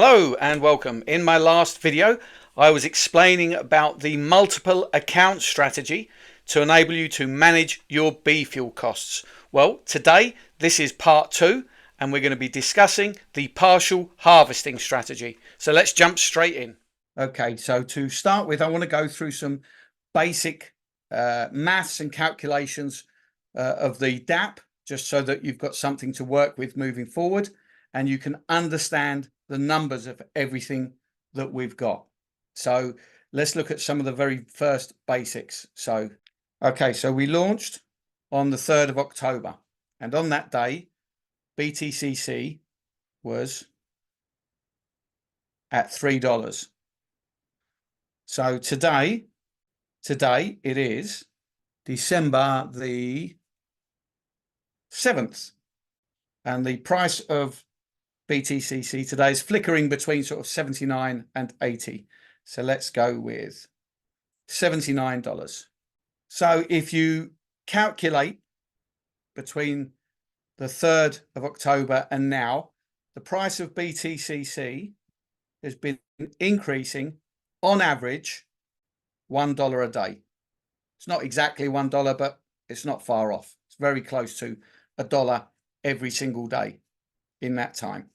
Hello and welcome. In my last video, I was explaining about the multiple account strategy to enable you to manage your B fuel costs. Well, today this is part 2 and we're going to be discussing the partial harvesting strategy. So let's jump straight in. Okay, so to start with, I want to go through some basic maths and calculations of the DAP, just so that you've got something to work with moving forward and you can understand the numbers of everything that we've got. So let's look at some of the very first basics. So, okay, so we launched on the 3rd of October, and on that day, BTCC was at $3. So today it is December the 7th, and the price of BTCC today is flickering between sort of 79 and 80. So let's go with $79. So if you calculate between the 3rd of October and now, the price of BTCC has been increasing on average $1 a day. It's not exactly $1, but it's not far off. It's very close to $1 every single day in that time.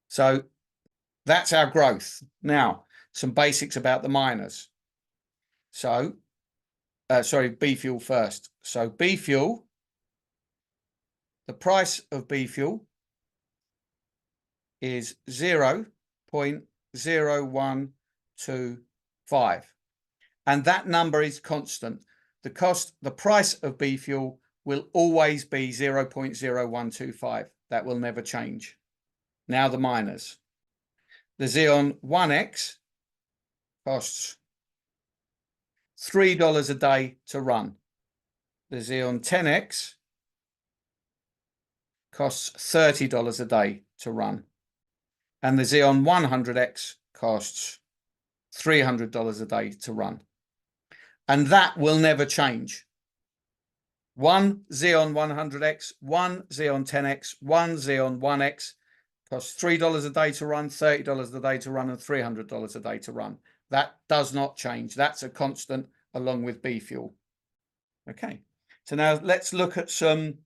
So that's our growth. Now, some basics about the miners. So, B fuel first. So B fuel, the price of B fuel is 0.0125. And that number is constant. The price of B fuel will always be 0.0125. That will never change. Now the miners. The Xeon 1X costs $3 a day to run. The Xeon 10X costs $30 a day to run. And the Xeon 100X costs $300 a day to run. And that will never change. One Xeon 100X, one Xeon 10X, one Xeon 1X costs $3 a day to run, $30 a day to run, and $300 a day to run. That does not change. That's a constant along with B fuel. Okay, so now let's look at some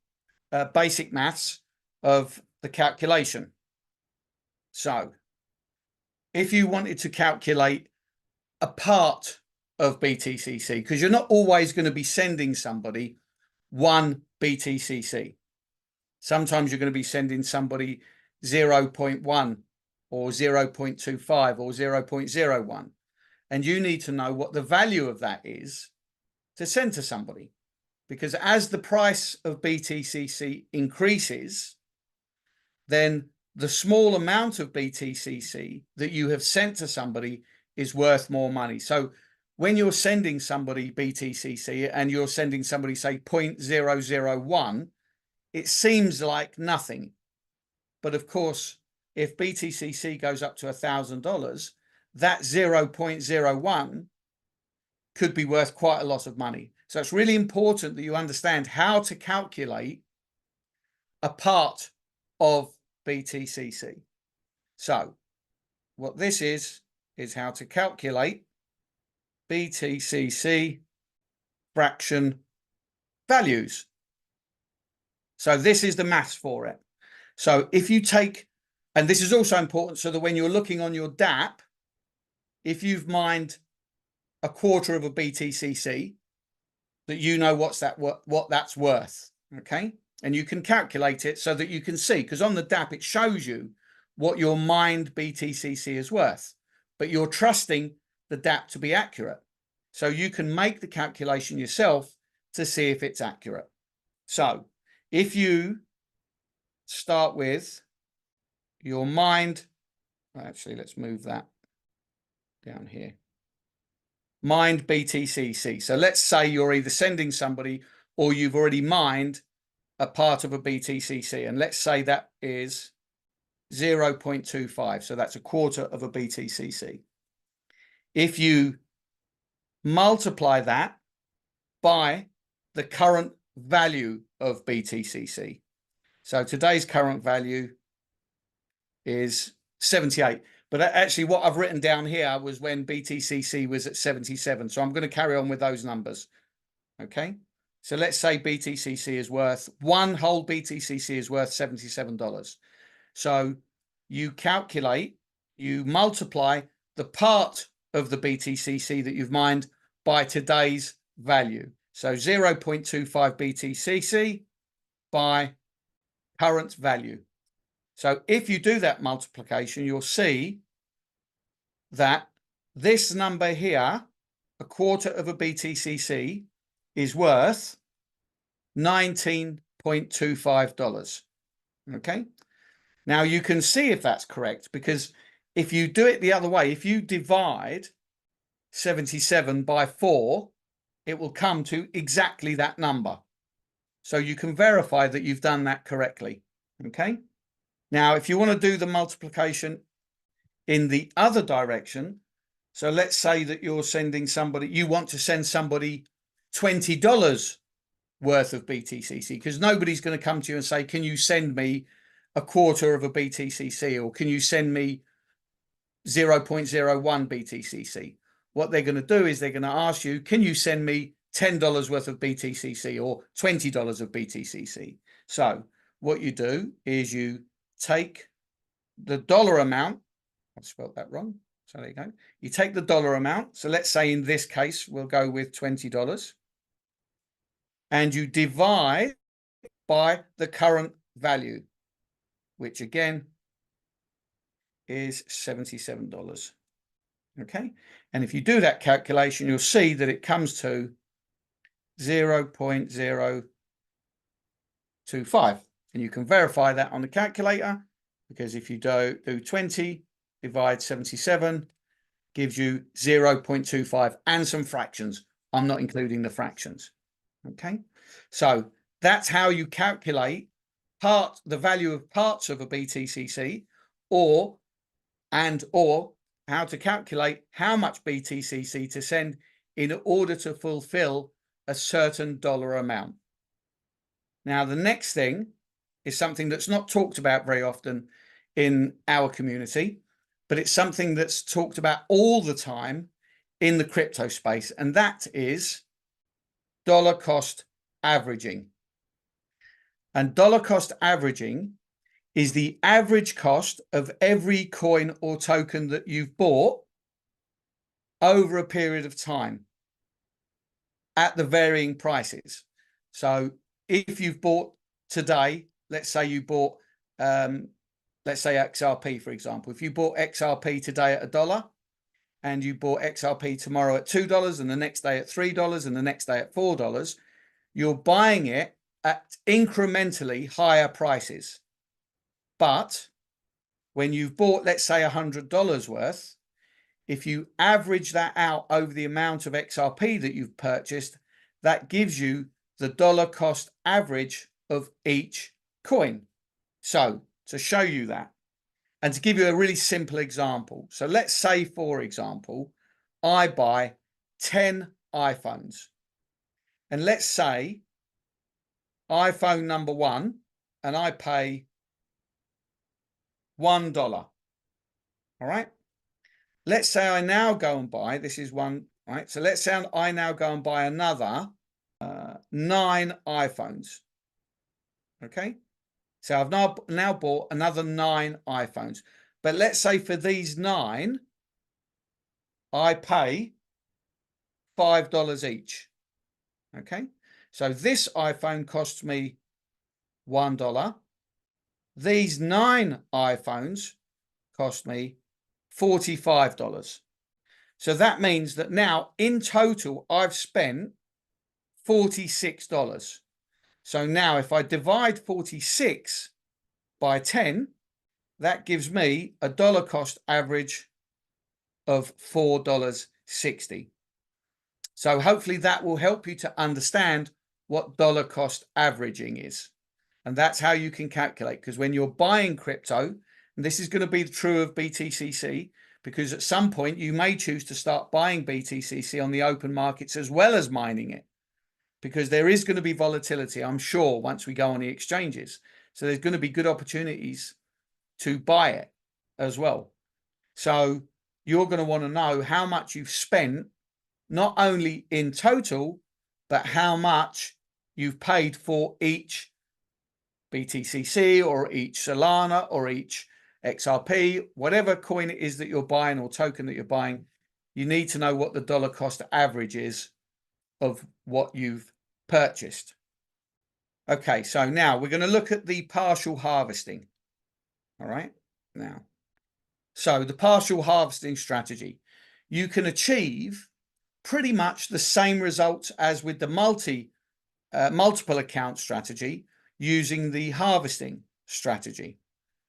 basic maths of the calculation. So if you wanted to calculate a part of BTCC, because you're not always going to be sending somebody one BTCC. Sometimes you're going to be sending somebody 0.1 or 0.25 or 0.01. And you need to know what the value of that is to send to somebody. Because as the price of BTCC increases, then the small amount of BTCC that you have sent to somebody is worth more money. So when you're sending somebody BTCC and you're sending somebody, say, 0.001, it seems like nothing. But of course, if BTCC goes up to $1,000, that 0.01 could be worth quite a lot of money. So it's really important that you understand how to calculate a part of BTCC. So what this is how to calculate BTCC fraction values. So this is the maths for it. So if you take, and this is also important so that when you're looking on your DAP, if you've mined a quarter of a BTCC, that you know what that's worth, okay? And you can calculate it so that you can see, because on the DAP it shows you what your mined BTCC is worth, but you're trusting the DAP to be accurate. So you can make the calculation yourself to see if it's accurate. So if you start with your mined, actually, let's move that down here. Mined BTCC. So let's say you're either sending somebody or you've already mined a part of a BTCC. And let's say that is 0.25. So that's a quarter of a BTCC. If you multiply that by the current value of BTCC. So today's current value is 78. But actually what I've written down here was when BTCC was at 77. So I'm going to carry on with those numbers. Okay. So let's say BTCC is worth, one whole BTCC is worth $77. So you calculate, you multiply the part of the BTCC that you've mined by today's value. So 0.25 BTCC by current value. So if you do that multiplication, you'll see that this number here, a quarter of a BTCC, is worth $19.25. Okay. Now you can see if that's correct, because if you do it the other way, if you divide 77 by 4, it will come to exactly that number. So you can verify that you've done that correctly. Okay. Now, if you want to do the multiplication in the other direction, so let's say that you're sending somebody, you want to send somebody $20 worth of BTCC, because nobody's going to come to you and say, can you send me a quarter of a BTCC, or can you send me 0.01 BTCC? What they're going to do is they're going to ask you, can you send me $10 worth of BTCC or $20 of BTCC? So what you do is you take the dollar amount. I spelled that wrong. So there you go. You take the dollar amount. So let's say in this case, we'll go with $20. And you divide by the current value, which again is $77. Okay. And if you do that calculation, you'll see that it comes to 0.025. And you can verify that on the calculator, because if you do 20 divide 77, gives you 0.25 and some fractions. I'm not including the fractions. Okay. So that's how you calculate the value of parts of a BTCC, or how to calculate how much BTCC to send in order to fulfill a certain dollar amount. Now, the next thing is something that's not talked about very often in our community, but it's something that's talked about all the time in the crypto space, and that is dollar cost averaging. And dollar cost averaging is the average cost of every coin or token that you've bought over a period of time at the varying prices. So if you've bought today, let's say you bought, let's say XRP, for example. If you bought XRP today at $1 and you bought XRP tomorrow at $2 and the next day at $3 and the next day at $4, you're buying it at incrementally higher prices. But when you've bought, let's say $100 worth, if you average that out over the amount of XRP that you've purchased, that gives you the dollar cost average of each coin. So to show you that, and to give you a really simple example. So let's say, for example, I buy 10 iPhones. And let's say iPhone number 1, and I pay $1. All right. Let's say I now go and buy, this is one, right? So let's say I now go and buy another 9 iPhones. Okay. So I've now bought another 9 iPhones. But let's say for these 9, I pay $5 each. Okay. So this iPhone costs me $1. These 9 iPhones cost me $45. So that means that now in total, I've spent $46. So now if I divide 46 by 10, that gives me a dollar cost average of $4.60. So hopefully that will help you to understand what dollar cost averaging is. And that's how you can calculate, because when you're buying crypto, and this is going to be true of BTCC, because at some point you may choose to start buying BTCC on the open markets as well as mining it, because there is going to be volatility, I'm sure, once we go on the exchanges. So there's going to be good opportunities to buy it. as well. So you're going to want to know how much you've spent, not only in total, but how much you've paid for each BTCC or each Solana or each XRP, whatever coin it is that you're buying or token that you're buying. You need to know what the dollar cost average is of what you've purchased. Okay, so now we're going to look at the partial harvesting. All right, now, so the partial harvesting strategy, you can achieve pretty much the same results as with the multiple account strategy using the harvesting strategy,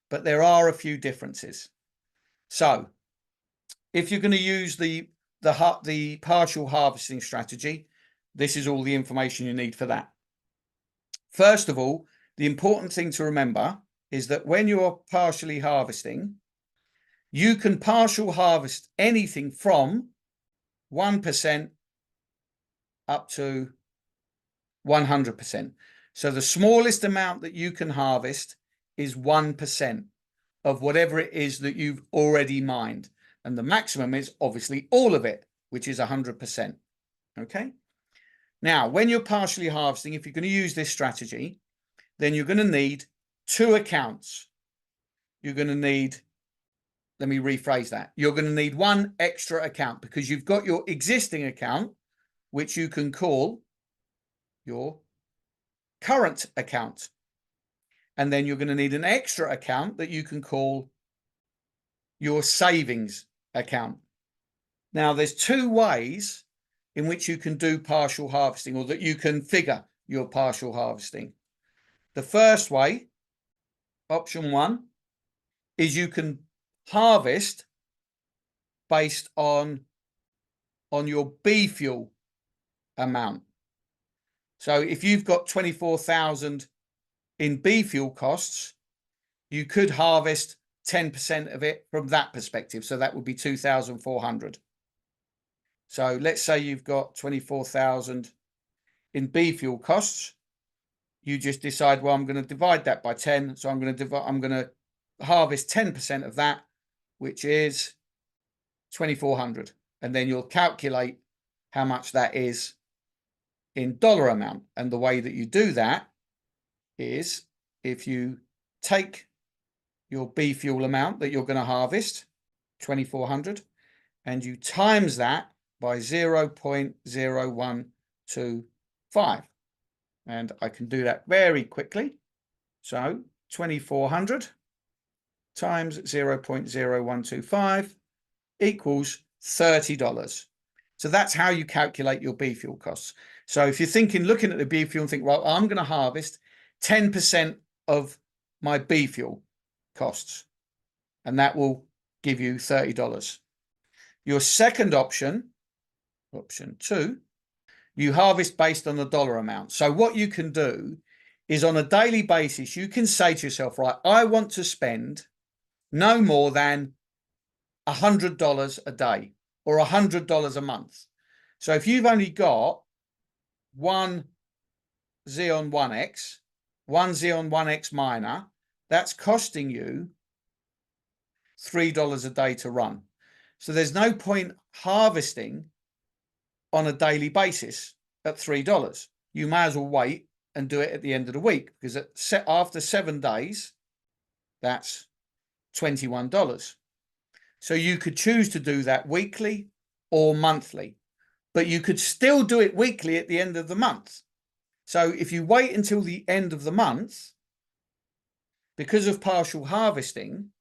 but there are a few differences. So if you're going to use the partial harvesting strategy, this is all the information you need for that. First of all, the important thing to remember is that when you're partially harvesting, you can partial harvest anything from 1% up to 100%. So the smallest amount that you can harvest is 1% of whatever it is that you've already mined. And the maximum is obviously all of it, which is 100%. Okay. Now, when you're partially harvesting, if you're going to use this strategy, then you're going to need 2 accounts. You're going to need, let me rephrase that. You're going to need 1 extra account because you've got your existing account, which you can call your current account. And then you're going to need an extra account that you can call your savings account. Now, there's 2 ways in which you can do partial harvesting, or that you can figure your partial harvesting. The first way, option 1, is you can harvest based on your B fuel amount. So if you've got 24,000 in B fuel costs, you could harvest 10% of it from that perspective. So that would be 2,400. So let's say you've got 24,000 in B fuel costs. You just decide, well, I'm going to divide that by 10. So I'm going to harvest 10% of that, which is 2,400. And then you'll calculate how much that is in dollar amount. And the way that you do that is if you take your B fuel amount that you're going to harvest, 2,400, and you times that by 0.0125. And I can do that very quickly. So 2,400 times 0.0125 equals $30. So that's how you calculate your B fuel costs. So if you're looking at the B fuel and think, well, I'm going to harvest 10% of my B fuel costs, and that will give you $30. Your second option, option 2, you harvest based on the dollar amount. So what you can do is on a daily basis, you can say to yourself, right, I want to spend no more than $100 a day or $100 a month. So if you've only got 1 Xeon 1X, 1 Xeon 1X miner, that's costing you $3 a day to run. So there's no point harvesting on a daily basis at $3. You may as well wait and do it at the end of the week, because after 7 days, that's $21. So you could choose to do that weekly or monthly, but you could still do it weekly at the end of the month. So if you wait until the end of the month, because of partial harvesting,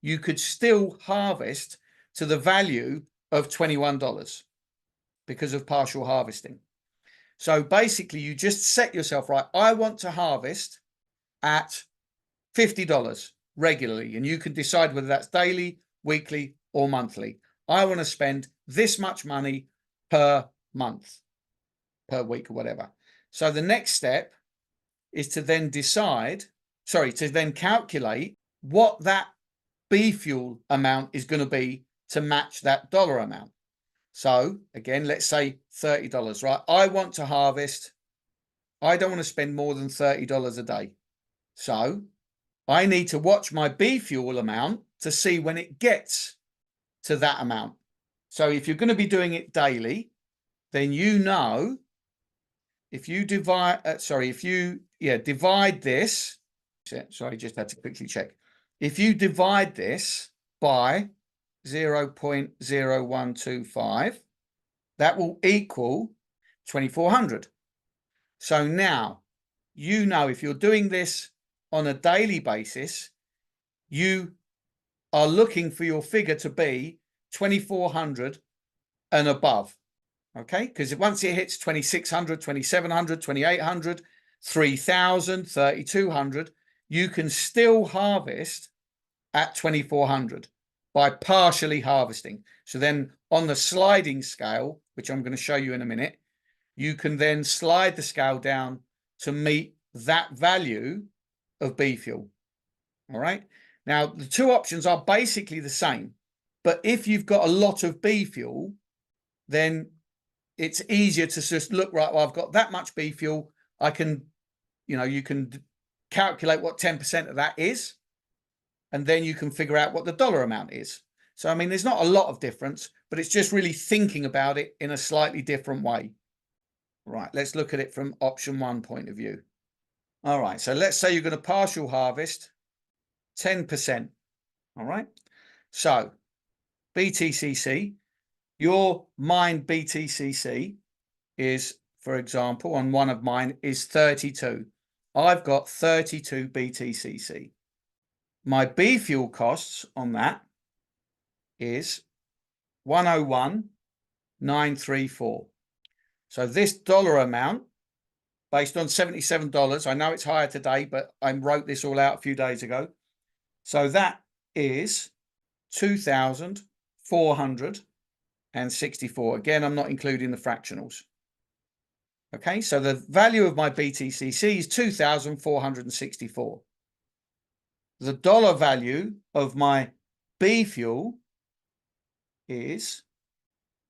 you could still harvest to the value of $21 because of partial harvesting. So basically, you just set yourself, right, I want to harvest at $50 regularly, and you can decide whether that's daily, weekly, or monthly. I want to spend this much money per month, per week, or whatever. So the next step is to then calculate what that B fuel amount is going to be to match that dollar amount. So again, let's say $30, right? I want to harvest, I don't want to spend more than $30 a day. So I need to watch my B fuel amount to see when it gets to that amount. So if you're going to be doing it daily, then you know if you divide, divide this, sorry, just had to quickly check. If you divide this by 0.0125, that will equal 2400. So now, you know, if you're doing this on a daily basis, you are looking for your figure to be 2400 and above. Okay, because once it hits 2600, 2700, 2800, 3000, 3200, you can still harvest at 2400 by partially harvesting. So then on the sliding scale, which I'm going to show you in a minute, you can then slide the scale down to meet that value of B fuel. All right. Now, the two options are basically the same, but if you've got a lot of B fuel, then it's easier to just look, right, well, I've got that much B fuel. I can, you know, you can calculate what 10% of that is, and then you can figure out what the dollar amount is. So, I mean, there's not a lot of difference, but it's just really thinking about it in a slightly different way. Right, let's look at it from option one point of view. All right, so let's say you're going to partial harvest 10%. All right, so BTCC, your mine BTCC is, for example, on one of mine is 32. I've got 32 BTCC. My B fuel costs on that is 101,934. So this dollar amount, based on $77, I know it's higher today, but I wrote this all out a few days ago. So that is 2,464. Again, I'm not including the fractionals. Okay, so the value of my BTCC is 2,464. The dollar value of my B fuel is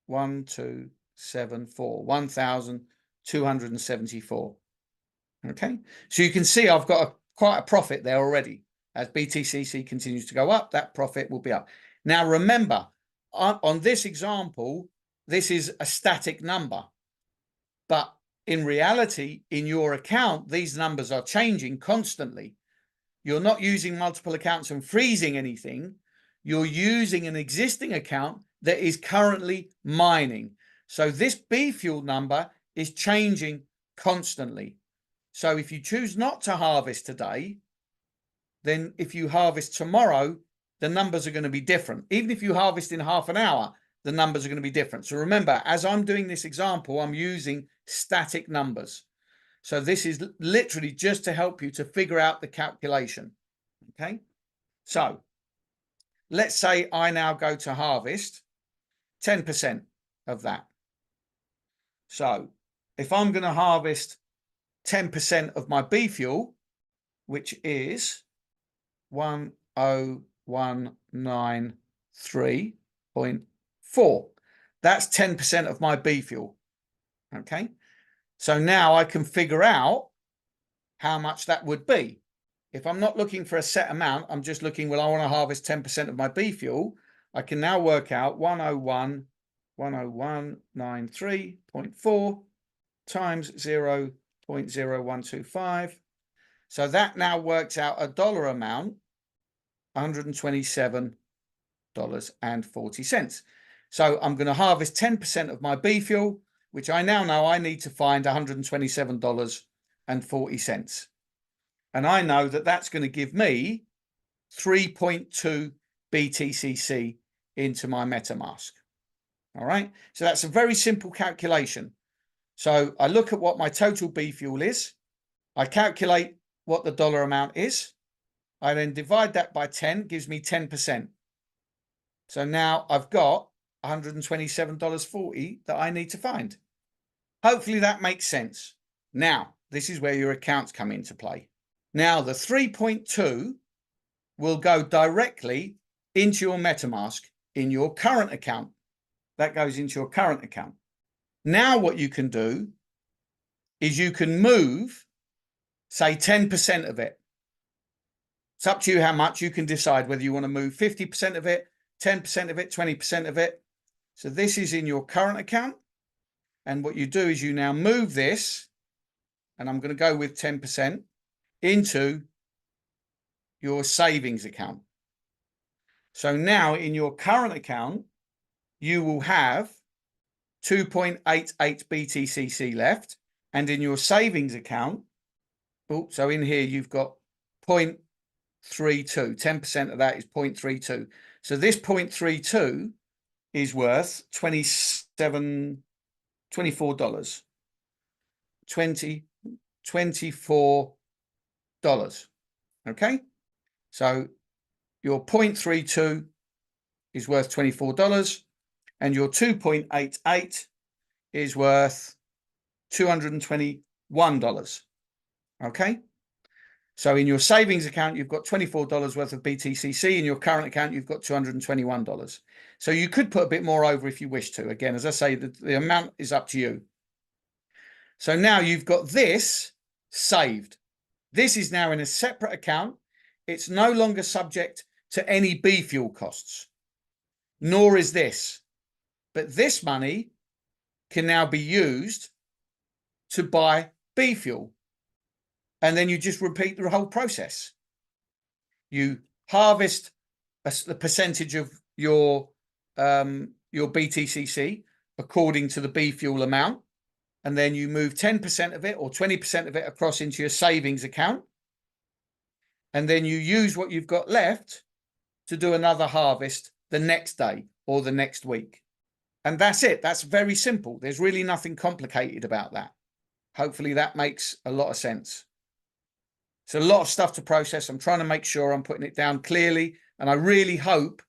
1,274. Okay, so you can see I've got quite a profit there already. As BTCC continues to go up, that profit will be up. Now, remember, on this example, this is a static number. But in reality, in your account, these numbers are changing constantly. You're not using multiple accounts and freezing anything. You're using an existing account that is currently mining. So this B fuel number is changing constantly. So if you choose not to harvest today, then if you harvest tomorrow, the numbers are going to be different. Even if you harvest in half an hour, the numbers are going to be different. So remember, as I'm doing this example, I'm using static numbers. So this is literally just to help you to figure out the calculation. Okay. So let's say I now go to harvest 10% of that. So if I'm going to harvest 10% of my B fuel, which is 10193.4, that's 10% of my B fuel. Okay. So now I can figure out how much that would be. If I'm not looking for a set amount, I'm just looking, well, I want to harvest 10% of my B fuel. I can now work out 10193.4 times 0.0125. So that now works out a dollar amount, $127.40. So I'm going to harvest 10% of my B fuel, which I now know I need to find $127.40. And I know that that's going to give me 3.2 BTCC into my MetaMask. All right. So that's a very simple calculation. So I look at what my total B fuel is. I calculate what the dollar amount is. I then divide that by 10, gives me 10%. So now I've got $127.40 that I need to find. Hopefully that makes sense. Now, this is where your accounts come into play. Now, the 3.2 will go directly into your MetaMask in your current account. That goes into your current account. Now, what you can do is you can move, say, 10% of it. It's up to you how much. You can decide whether you want to move 50% of it, 10% of it, 20% of it. So this is in your current account. And what you do is you now move this, and I'm going to go with 10%, into your savings account. So now in your current account, you will have 2.88 BTCC left. And in your savings account, so in here you've got 0.32. 10% of that is 0.32. So this 0.32 is worth $24. $24. Okay. So your 0.32 is worth $24, and your 2.88 is worth $221. Okay. So in your savings account, you've got $24 worth of BTCC. In your current account, you've got $221. So you could put a bit more over if you wish to. Again, as I say, the amount is up to you. So now you've got this saved. This is now in a separate account. It's no longer subject to any B fuel costs, nor is this. But this money can now be used to buy B fuel. And then you just repeat the whole process. You harvest the percentage of your BTCC according to the B fuel amount. And then you move 10% of it or 20% of it across into your savings account. And then you use what you've got left to do another harvest the next day or the next week. And that's it. That's very simple. There's really nothing complicated about that. Hopefully that makes a lot of sense. It's a lot of stuff to process. I'm trying to make sure I'm putting it down clearly. And I really hope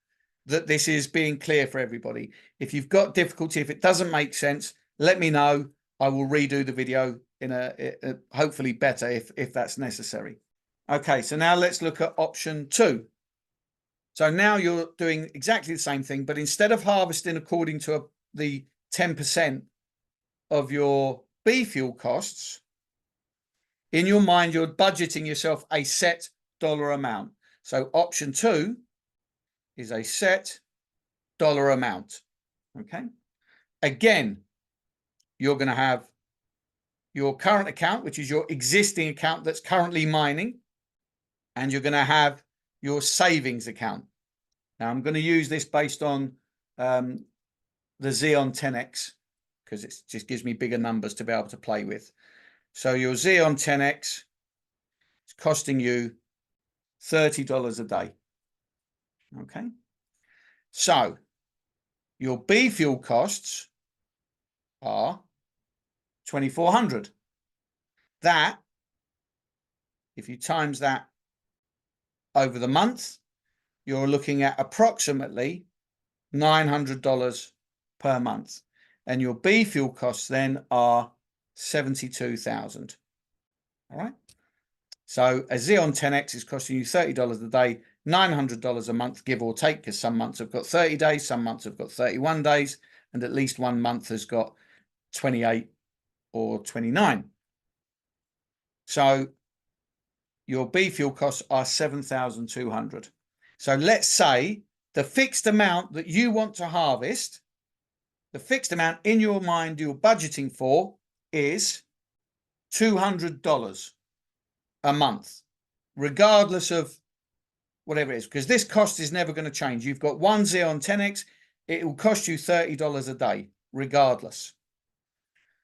that this is being clear for everybody. If you've got difficulty, if it doesn't make sense, let me know. I will redo the video in a hopefully better if that's necessary. Okay, so now let's look at option 2. So now you're doing exactly the same thing, but instead of harvesting according to the 10% of your B fuel costs, in your mind, you're budgeting yourself a set dollar amount. So option 2 is a set dollar amount. Okay. Again, you're going to have your current account, which is your existing account that's currently mining, and you're going to have your savings account. Now, I'm going to use this based on the Xeon 10X because it just gives me bigger numbers to be able to play with. So your Xeon 10X is costing you $30 a day. Okay. So your B fuel costs are $2,400. That, if you times that over the month, you're looking at approximately $900 per month. And your B fuel costs then are $72,000. All right. So a Xeon 10X is costing you $30 a day, $900 a month, give or take, because some months have got 30 days, some months have got 31 days, and at least one month has got 28 or 29. So your B fuel costs are $7,200. So let's say the fixed amount that you want to harvest, the fixed amount in your mind you're budgeting for is $200 a month, regardless of whatever it is, because this cost is never going to change. You've got one Xeon 10X, it will cost you $30 a day, regardless.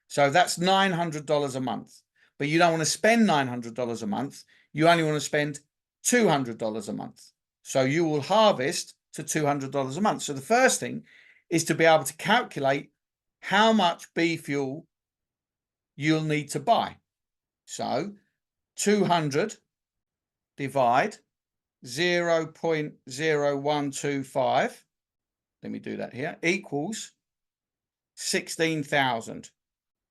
So that's $900 a month. But you don't want to spend $900 a month. You only want to spend $200 a month. So you will harvest to $200 a month. So the first thing is to be able to calculate how much B fuel you'll need to buy. So 200 divide 0.0125, let me do that here, equals 16,000.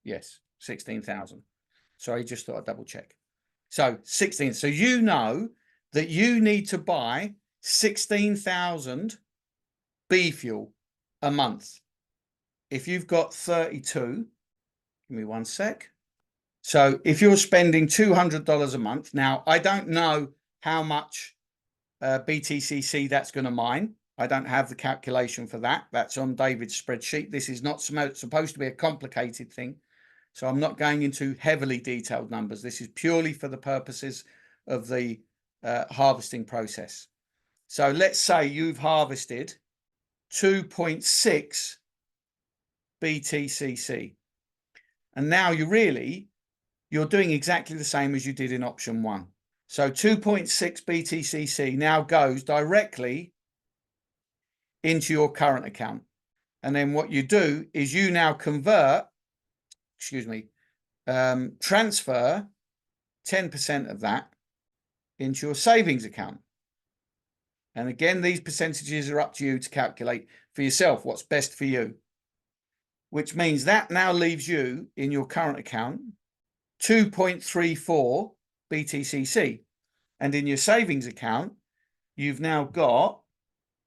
Yes, 16,000. Sorry, just thought I'd double check. So 16. So you know that you need to buy 16,000 B fuel a month. If you've got 32, give me one sec. So if you're spending $200 a month, now I don't know how much BTCC that's going to mine. I don't have the calculation for that. That's on David's spreadsheet. This is not supposed to be a complicated thing. So I'm not going into heavily detailed numbers. This is purely for the purposes of the harvesting process. So let's say you've harvested 2.6 BTCC. And now you're doing exactly the same as you did in option 1. So 2.6 BTCC now goes directly into your current account. And then what you do is you now transfer 10% of that into your savings account. And again, these percentages are up to you to calculate for yourself what's best for you, which means that now leaves you in your current account 2.34 BTCC. And in your savings account, you've now got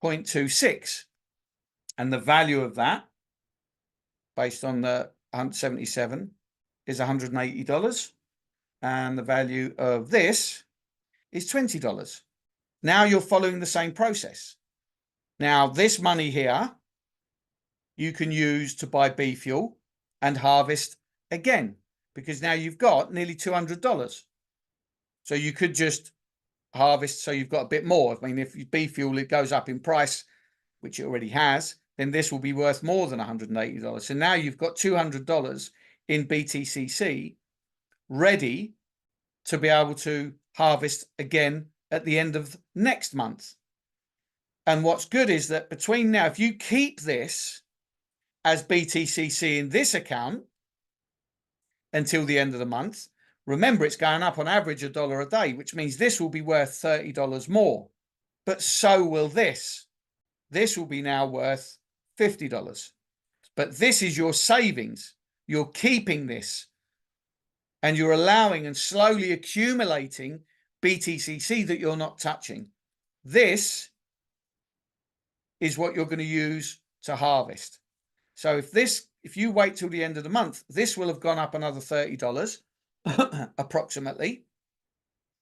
0.26. And the value of that, based on the 177, is $180. And the value of this is $20. Now you're following the same process. Now, this money here, you can use to buy bee fuel and harvest again, because now you've got nearly $200. So you could just harvest so you've got a bit more. I mean, if bee fuel, it goes up in price, which it already has, then this will be worth more than $180. So now you've got $200 in BTCC ready to be able to harvest again at the end of next month. And what's good is that between now, if you keep this as BTCC in this account until the end of the month, remember it's going up on average $1 a day, which means this will be worth $30 more. But so will this. This will be now worth $50. But this is your savings. You're keeping this. And you're allowing and slowly accumulating BTCC that you're not touching. This is what you're going to use to harvest. So if you wait till the end of the month, this will have gone up another $30 approximately,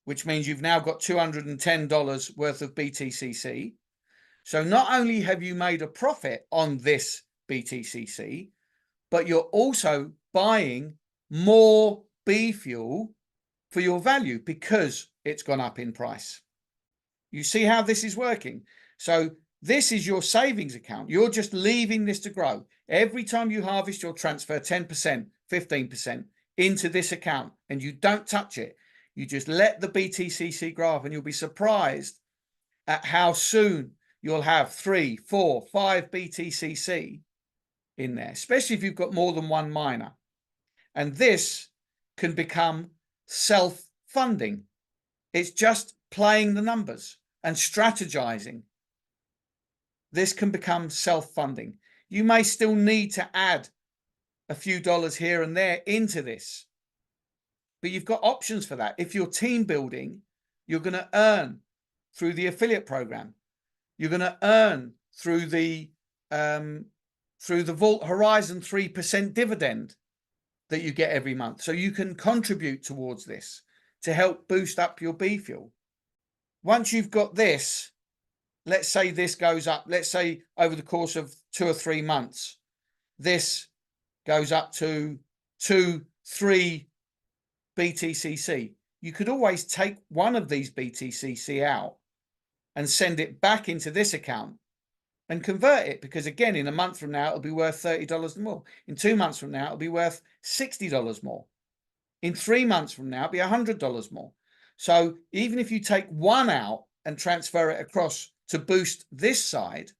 which means you've now got $210 worth of BTCC. So not only have you made a profit on this BTCC, but you're also buying more bee fuel for your value because it's gone up in price. You see how this is working? So this is your savings account. You're just leaving this to grow. Every time you harvest, you'll transfer 10%, 15% into this account, and you don't touch it. You just let the BTCC grow up, and you'll be surprised at how soon you'll have 3, 4, 5 BTCC in there, especially if you've got more than one miner. And this can become self-funding. It's just playing the numbers and strategizing. This can become self-funding. You may still need to add a few dollars here and there into this, but you've got options for that. If you're team building, you're going to earn through the affiliate program. You're going to earn through the Vault Horizon 3% dividend that you get every month. So you can contribute towards this to help boost up your bee fuel. Once you've got this, let's say this goes up, let's say over the course of 2 or 3 months, this goes up to 2, 3 BTCC. You could always take one of these BTCC out and send it back into this account and convert it, because again, in a month from now, it'll be worth $30 more. In 2 months from now, it'll be worth $60 more. In 3 months from now, it'll be $100 more. So even if you take one out and transfer it across to boost this side,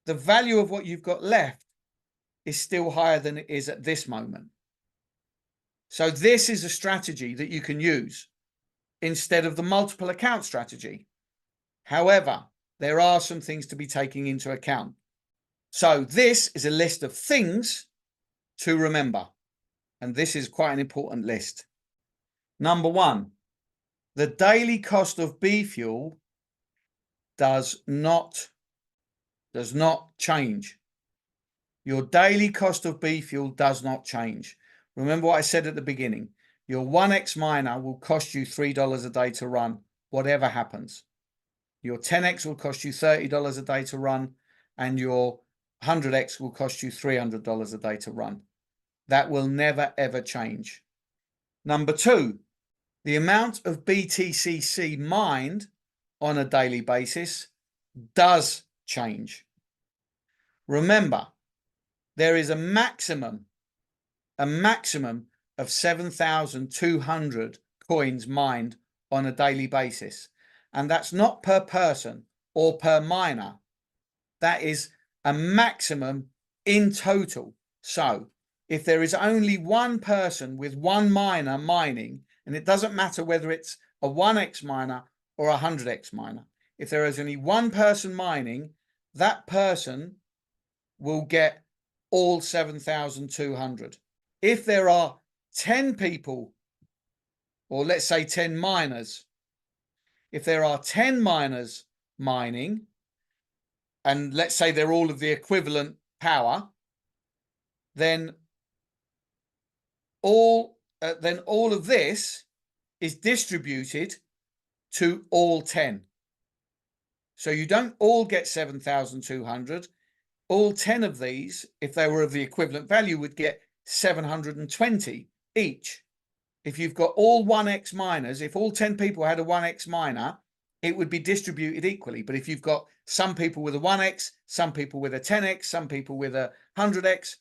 the value of what you've got left is still higher than it is at this moment. So this is a strategy that you can use instead of the multiple account strategy. However, there are some things to be taken into account. So this is a list of things to remember. And this is quite an important list. Number 1, the daily cost of bee fuel does not change. Your daily cost of bee fuel does not change. Remember what I said at the beginning. Your 1X miner will cost you $3 a day to run, whatever happens. Your 10x will cost you $30 a day to run, and your 100x will cost you $300 a day to run. That will never, ever change. Number two, the amount of BTCC mined on a daily basis does change. Remember, there is a maximum of 7,200 coins mined on a daily basis. And that's not per person or per miner. That is a maximum in total. So if there is only one person with one miner mining, and it doesn't matter whether it's a 1x miner or a 100x miner, if there is only one person mining, that person will get all 7,200. If there are 10 people, or let's say 10 miners, if there are 10 miners mining, and let's say they're all of the equivalent power, then all of this is distributed to all 10. So you don't all get 7,200. All 10 of these, if they were of the equivalent value, would get 720 each. If you've got all 1x miners, if all 10 people had a 1x miner, it would be distributed equally. But if you've got some people with a 1x, some people with a 10x, some people with a 100x,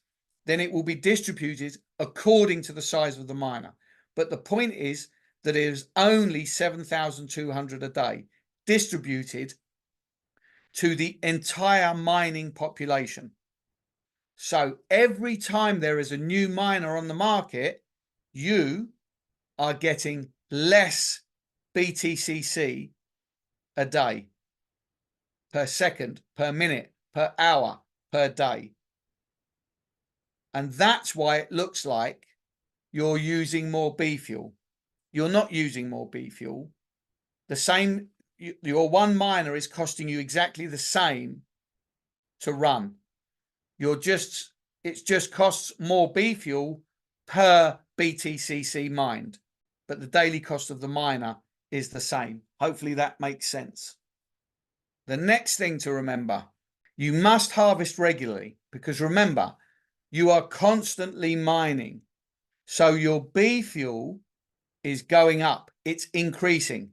then it will be distributed according to the size of the miner. But the point is that it is only 7,200 a day distributed to the entire mining population. So every time there is a new miner on the market, you are getting less BTCC a day, per second, per minute, per hour, per day. And that's why it looks like you're using more B fuel. You're not using more B fuel. The same, your one miner is costing you exactly the same to run. It just costs more B fuel per BTCC mined, but the daily cost of the miner is the same. Hopefully that makes sense. The next thing to remember, you must harvest regularly, because remember, you are constantly mining. So your B fuel is going up. It's increasing.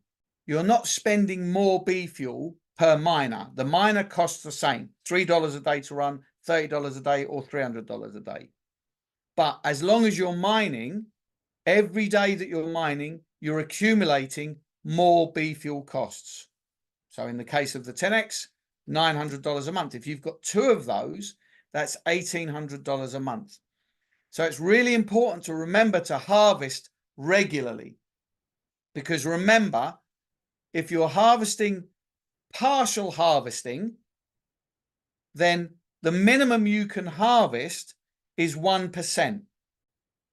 You're not spending more B fuel per miner. The miner costs the same, $3 a day to run, $30 a day, or $300 a day. But as long as you're mining, every day that you're mining, you're accumulating more B fuel costs. So in the case of the 10x, $900 a month. If you've got two of those, that's $1,800 a month. So it's really important to remember to harvest regularly. Because remember, if you're harvesting partial harvesting, then the minimum you can harvest is 1%.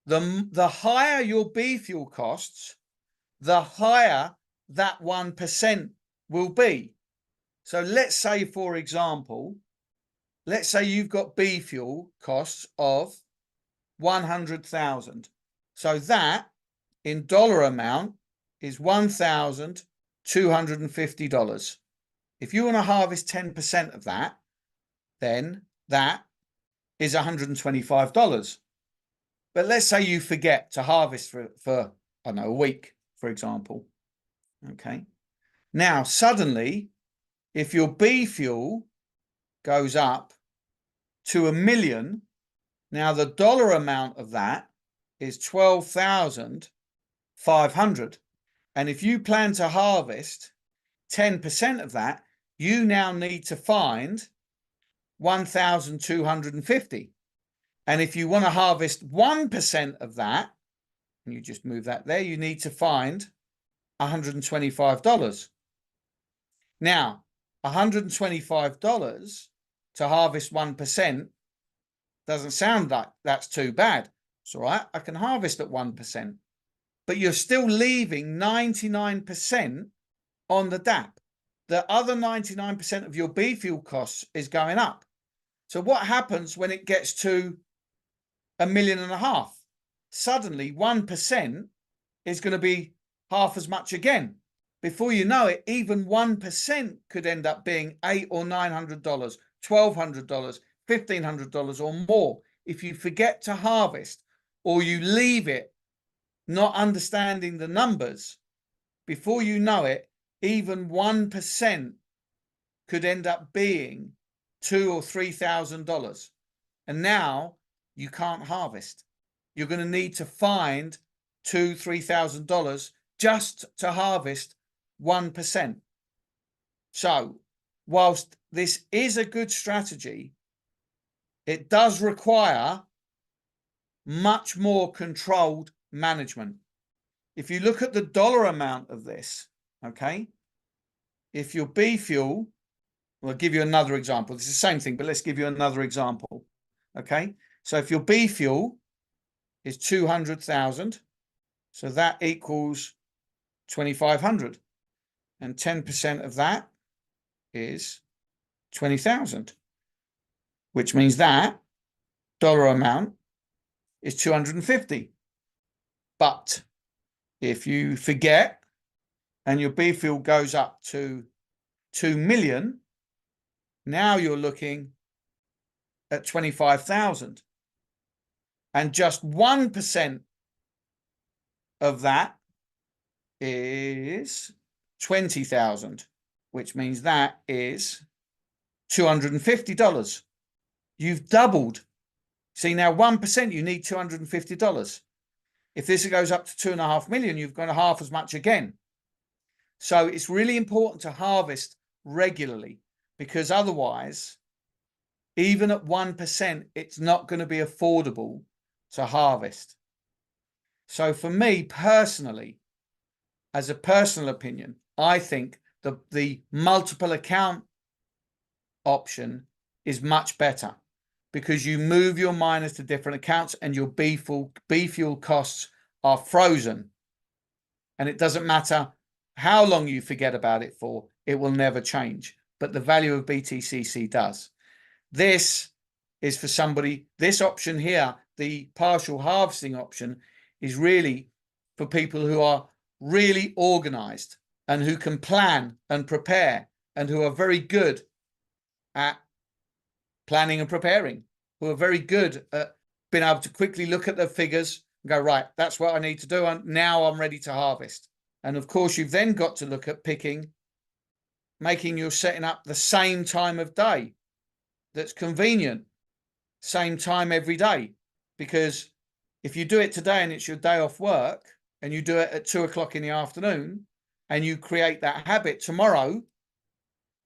The higher your B fuel costs, the higher that 1% will be. So let's say, for example, let's say you've got B fuel costs of 100,000. So that in dollar amount is $1,250. If you want to harvest 10% of that, then that is $125. But let's say you forget to harvest for I don't know, a week, for example. Okay. Now, suddenly, if your B fuel goes up to $1 million, now the dollar amount of that is 12,500. And if you plan to harvest 10% of that, you now need to find 1,250. And if you want to harvest 1% of that, and you just move that there, you need to find $125. Now, $125 to harvest 1% doesn't sound like that's too bad. It's all right, I can harvest at 1%. But you're still leaving 99% on the DAP. The other 99% of your B fuel costs is going up. So what happens when it gets to $1.5 million? Suddenly 1% is going to be half as much again. before you know it, even 1% could end up being $800 or $900, $1,200, $1,500 or more. If you forget to harvest or you leave it not understanding the numbers, before you know it, even 1% could end up being $2,000 or $3,000. And now you can't harvest. You're going to need to find $2,000, $3,000 just to harvest 1%. So whilst this is a good strategy, it does require much more controlled management. If you look at the dollar amount of this, okay, if your bee fuel, we'll give you another example. It's the same thing, but let's give you another example. Okay, so if your bee fuel is 200,000, so that equals 2,500, and 10% of that is 20,000, which means that dollar amount is 250. But if you forget and your bee fuel goes up to 2 million, now you're looking at 25,000. And just 1% of that is 20,000, which means that is $250. You've doubled. See, now 1%, you need $250. If this goes up to 2.5 million, you've got half as much again. So it's really important to harvest regularly, because otherwise, even at 1%, it's not going to be affordable to harvest. So for me personally, as a personal opinion, I think the multiple account option is much better, because you move your miners to different accounts and your bee fuel costs are frozen. And it doesn't matter how long you forget about it for, it will never change. But the value of BTCC does. This is for somebody, this option here, the partial harvesting option, is really for people who are really organized and who can plan and prepare and who are very good at planning and preparing, who are very good at being able to quickly look at the figures and go, right, that's what I need to do. And now I'm ready to harvest. And of course, you've then got to look at making your setting up the same time of day that's convenient, same time every day. Because if you do it today and it's your day off work and you do it at 2 o'clock in the afternoon and you create that habit tomorrow,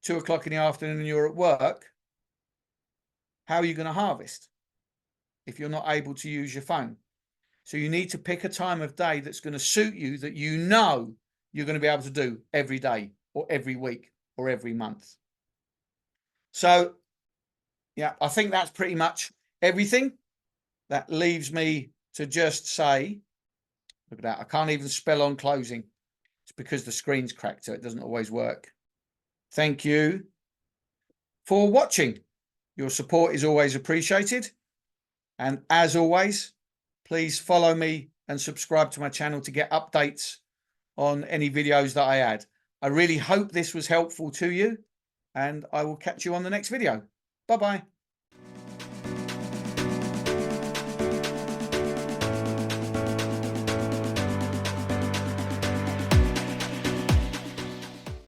2 o'clock in the afternoon and you're at work, how are you going to harvest if you're not able to use your phone? So you need to pick a time of day that's going to suit you, that you know you're going to be able to do every day or every week or every month. So, yeah, I think that's pretty much everything. That leaves me to just say, look at that, I can't even spell on closing. It's because the screen's cracked, so it doesn't always work. Thank you for watching. Your support is always appreciated. And as always, please follow me and subscribe to my channel to get updates on any videos that I add. I really hope this was helpful to you, and I will catch you on the next video. Bye-bye.